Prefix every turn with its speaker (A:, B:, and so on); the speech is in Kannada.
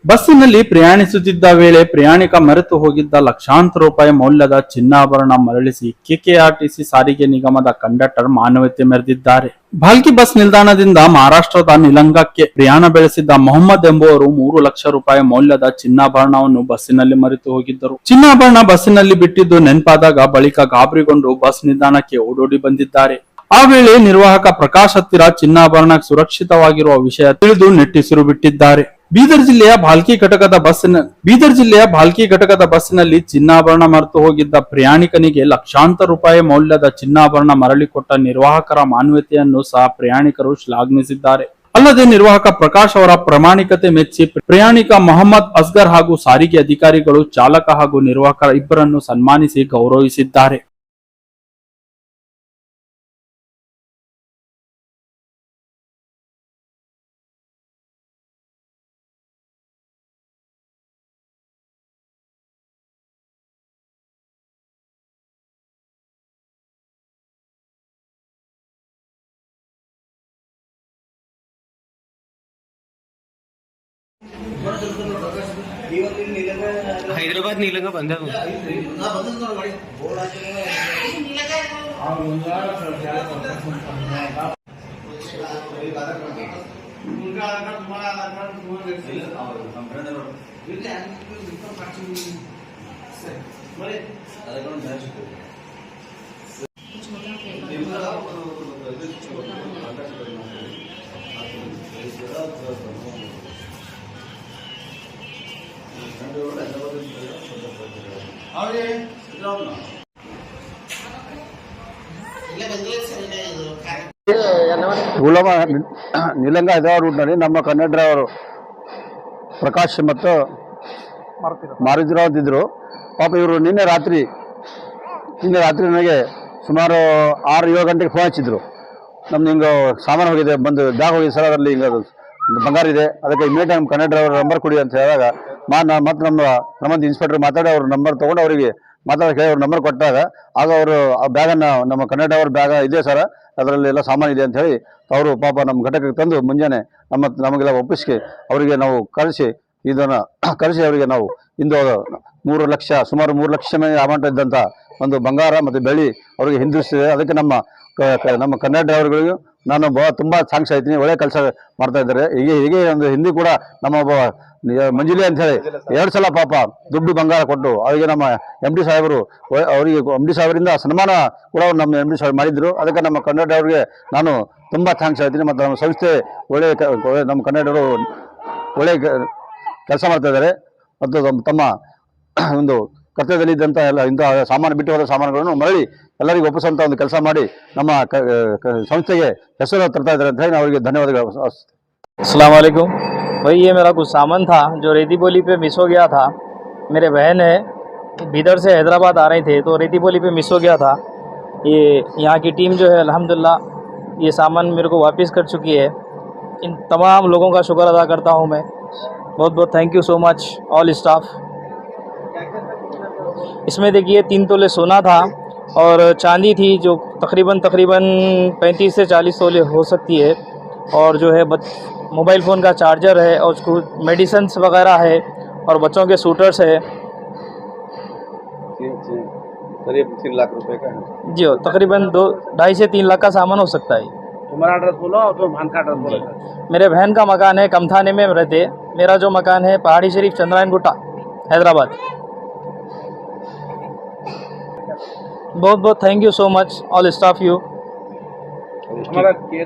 A: ಬಸ್ಸಿನಲ್ಲಿ ಪ್ರಯಾಣಿಸುತ್ತಿದ್ದ ವೇಳೆ ಪ್ರಯಾಣಿಕ ಮರೆತು ಹೋಗಿದ್ದ ಲಕ್ಷಾಂತರ ರೂಪಾಯಿ ಮೌಲ್ಯದ ಚಿನ್ನಾಭರಣ ಮರಳಿಸಿ ಕೆಕೆಆರ್ಟಿಸಿ ಸಾರಿಗೆ ನಿಗಮದ ಕಂಡಕ್ಟರ್ ಮಾನವೀಯತೆ ಮೆರೆದಿದ್ದಾರೆ. ಭಾಲ್ಕಿ ಬಸ್ ನಿಲ್ದಾಣದಿಂದ ಮಹಾರಾಷ್ಟ್ರದ ನಿಲಂಗಕ್ಕೆ ಪ್ರಯಾಣ ಬೆಳೆಸಿದ್ದ ಮೊಹಮ್ಮದ್ ಎಂಬುವರು 3 ಲಕ್ಷ ರೂಪಾಯಿ ಮೌಲ್ಯದ ಚಿನ್ನಾಭರಣವನ್ನು ಬಸ್ಸಿನಲ್ಲಿ ಮರೆತು ಹೋಗಿದ್ದರು. ಚಿನ್ನಾಭರಣ ಬಸ್ಸಿನಲ್ಲಿ ಬಿಟ್ಟಿದ್ದು ನೆನಪಾದಾಗ ಬಳಿಕ ಗಾಬರಿಗೊಂಡು ಬಸ್ ನಿಲ್ದಾಣಕ್ಕೆ ಓಡೋಡಿ ಬಂದಿದ್ದಾರೆ. ಆ ವೇಳೆ ನಿರ್ವಾಹಕ ಪ್ರಕಾಶ್ ಹತ್ತಿರ ಚಿನ್ನಾಭರಣ ಸುರಕ್ಷಿತವಾಗಿರುವ ವಿಷಯ ತಿಳಿದು ನೆಟ್ಟಿಸಿರು ಬಿಟ್ಟಿದ್ದಾರೆ. ಬೀದರ್ ಜಿಲ್ಲೆಯ ಭಾಲ್ಕಿ ಘಟಕದ ಬಸ್ಸಿನಲ್ಲಿ ಚಿನ್ನಾಭರಣ ಮರೆತು ಹೋಗಿದ್ದ ಪ್ರಯಾಣಿಕನಿಗೆ ಲಕ್ಷಾಂತರ ರೂಪಾಯಿ ಮೌಲ್ಯದ ಚಿನ್ನಾಭರಣ ಮರಳಿ ಕೊಟ್ಟ ನಿರ್ವಾಹಕರ ಮಾನವೀಯತೆಯನ್ನು ಸಹ ಪ್ರಯಾಣಿಕರು ಶ್ಲಾಘಿಸಿದ್ದಾರೆ. ಅಲ್ಲದೆ ನಿರ್ವಾಹಕ ಪ್ರಕಾಶ್ ಅವರ ಪ್ರಾಮಾಣಿಕತೆ ಮೆಚ್ಚಿ ಪ್ರಯಾಣಿಕ ಮೊಹಮ್ಮದ್ ಅಸ್ಗರ್ ಹಾಗೂ ಸಾರಿಗೆ ಅಧಿಕಾರಿಗಳು ಚಾಲಕ ಹಾಗೂ ನಿರ್ವಾಹಕರ ಇಬ್ಬರನ್ನು ಸನ್ಮಾನಿಸಿ ಗೌರವಿಸಿದ್ದಾರೆ.
B: హైదరాబాద్ నీలంగా బంద్
C: ಗುಲಾಮ ನಿಲಂಗ ಹೈದರಾಬಾದ್ ರೂಟ್ನಲ್ಲಿ ನಮ್ಮ ಕನ್ನಡ ಡ್ರೈವರು ಪ್ರಕಾಶ್ ಮತ್ತು ಮಾರುತಿರಾವ್ ಇದ್ದರು. ಪಾಪ ಇವರು ನಿನ್ನೆ ರಾತ್ರಿ ನನಗೆ ಸುಮಾರು 6-7 ಗಂಟೆಗೆ ಫೋನ್ ಹಚ್ಚಿದ್ರು. ನಮ್ದು ಹಿಂಗೆ ಸಾಮಾನು ಹೋಗಿದೆ, ಬಂದು ಬ್ಯಾಗ್ ಹೋಗಿದೆ ಸರ್, ಅದರಲ್ಲಿ ಹಿಂಗೆ ಬಂಗಾರ ಇದೆ, ಅದಕ್ಕೆ ಇಮಿಡಿಯೇಟ್ ನಮ್ಮ ಕನ್ನಡ ಡ್ರೈವರ್ ನಂಬರ್ ಕೊಡಿ ಅಂತ ಹೇಳಿದಾಗ ಮತ್ತು ನಮ್ಮದು ಇನ್ಸ್ಪೆಕ್ಟರ್ ಮಾತಾಡಿ ಅವ್ರ ನಂಬರ್ ತೊಗೊಂಡು ಅವರಿಗೆ ಮಾತಾಡೋಕೆ ಹೇಳಿ ಅವ್ರ ನಂಬರ್ ಕೊಟ್ಟಾಗ ಆಗ ಅವರು ಆ ಬ್ಯಾಗನ್ನು ನಮ್ಮ ಕನ್ನಡ ಡ್ರೈವರ್ ಬ್ಯಾಗ ಇದೆ ಸರ್, ಅದರಲ್ಲಿ ಎಲ್ಲ ಸಾಮಾನು ಇದೆ ಅಂತ ಹೇಳಿ ಅವರು ಪಾಪ ನಮ್ಮ ಘಟಕಕ್ಕೆ ತಂದು ಮುಂಜಾನೆ ನಮಗೆಲ್ಲ ಒಪ್ಪಿಸಿ ಅವರಿಗೆ ನಾವು ಕರೆಸಿ ಅವರಿಗೆ ನಾವು ಇಂದು 3 ಲಕ್ಷ ಸುಮಾರು 3 ಲಕ್ಷ ಅಮೌಂಟ್ ಇದ್ದಂಥ ಒಂದು ಬಂಗಾರ ಮತ್ತು ಬೆಳ್ಳಿ ಅವರಿಗೆ ಹಿಂದಿರುಗಿಸಿದೆ. ಅದಕ್ಕೆ ನಮ್ಮ ಕನ್ನಡ ಡ್ರೈವರ್ಗಳಿಗೂ ನಾನು ತುಂಬ ಥ್ಯಾಂಕ್ಸ್ ಹೇಳ್ತೀನಿ. ಒಳ್ಳೆ ಕೆಲಸ ಮಾಡ್ತಾ ಇದ್ದಾರೆ. ಹೀಗೆ ಒಂದು ಹಿಂದಿ ಕೂಡ ನಮ್ಮ ಒಬ್ಬ ಮಂಜುಲಿ ಅಂತ ಹೇಳಿ 2 ಸಲ ಪಾಪ ದುಡ್ಡು ಬಂಗಾರ ಕೊಟ್ಟು ಅವರಿಗೆ ನಮ್ಮ MD ಸಾಹೇಬರು ಅವರಿಗೆ MD ಸಾಹೇಬರಿಂದ ಸನ್ಮಾನ ಕೂಡ ನಮ್ಮ MD ಸಾಹೇಬ್ ಮಾಡಿದ್ರು. ಅದಕ್ಕೆ ನಮ್ಮ ಕನ್ನಡ ಡ್ರೈವರ್ಗೆ ನಾನು ತುಂಬ ಥ್ಯಾಂಕ್ಸ್ ಹೇಳ್ತೀನಿ. ಮತ್ತು ನಮ್ಮ ಸಂಸ್ಥೆ ನಮ್ಮ ಕನ್ನಡರು ಒಳ್ಳೆ ಕೆಲಸ ಮಾಡ್ತಾ ಇದ್ದಾರೆ ಮತ್ತು ತಮ್ಮ ಒಂದು ಕರ್ತವ್ಯದಲ್ಲಿ ಇದ್ದಂಥ ಎಲ್ಲ ಇಂಥ ಸಾಮಾನು ಬಿಟ್ಟು ಹೋದ ಸಾಮಾನುಗಳನ್ನು ಮರಳಿ ಎಲ್ಲರಿಗೂ ಒಪ್ಪಿಸುವಂಥ ಒಂದು ಕೆಲಸ ಮಾಡಿ ನಮ್ಮ ಸಂಸ್ಥೆಗೆ ಹೆಸರು ತರ್ತಾ ಇದ್ದಾರೆ ಅಂತ ಹೇಳಿ ನಾವು ಅವರಿಗೆ ಧನ್ಯವಾದಗಳು.
D: अस्सलाम वालेकुम भाई, ये मेरा कुछ सामान था जो रेती बोली पे मिस हो गया था. मेरे बहन है बीदर से हैदराबाद आ रहे थे तो रेती बोली पे मिस हो गया था. ये यहाँ की टीम जो है अल्हम्दुलिल्लाह ये सामान मेरे को वापस कर चुकी है. इन तमाम लोगों का शुक्र अदा करता हूँ मैं. बहुत बहुत thank you so much all staff. इसमें देखिए 3 तोले सोना था और चांदी थी जो तकरीबन 35 से 40 तोले हो सकती है. और जो है मोबाइल फ़ोन का चार्जर है और उसको मेडिसिन्स वगैरह है और बच्चों के सूटर्स है.
C: करीब 3 लाख रुपए का है
D: जी हो, तकरीबन 2.5 से 3 लाख का सामान हो सकता है.
C: तुम्हारा एड्रेस बोलो और तो बहन का एड्रेस बोलो.
D: मेरे बहन का मकान है कमथाने में रहते. मेरा जो मकान है पहाड़ी शरीफ चंद्रायन गुट्टा हैदराबाद. बहुत बहुत thank you so much all staff you.
C: हमारा केस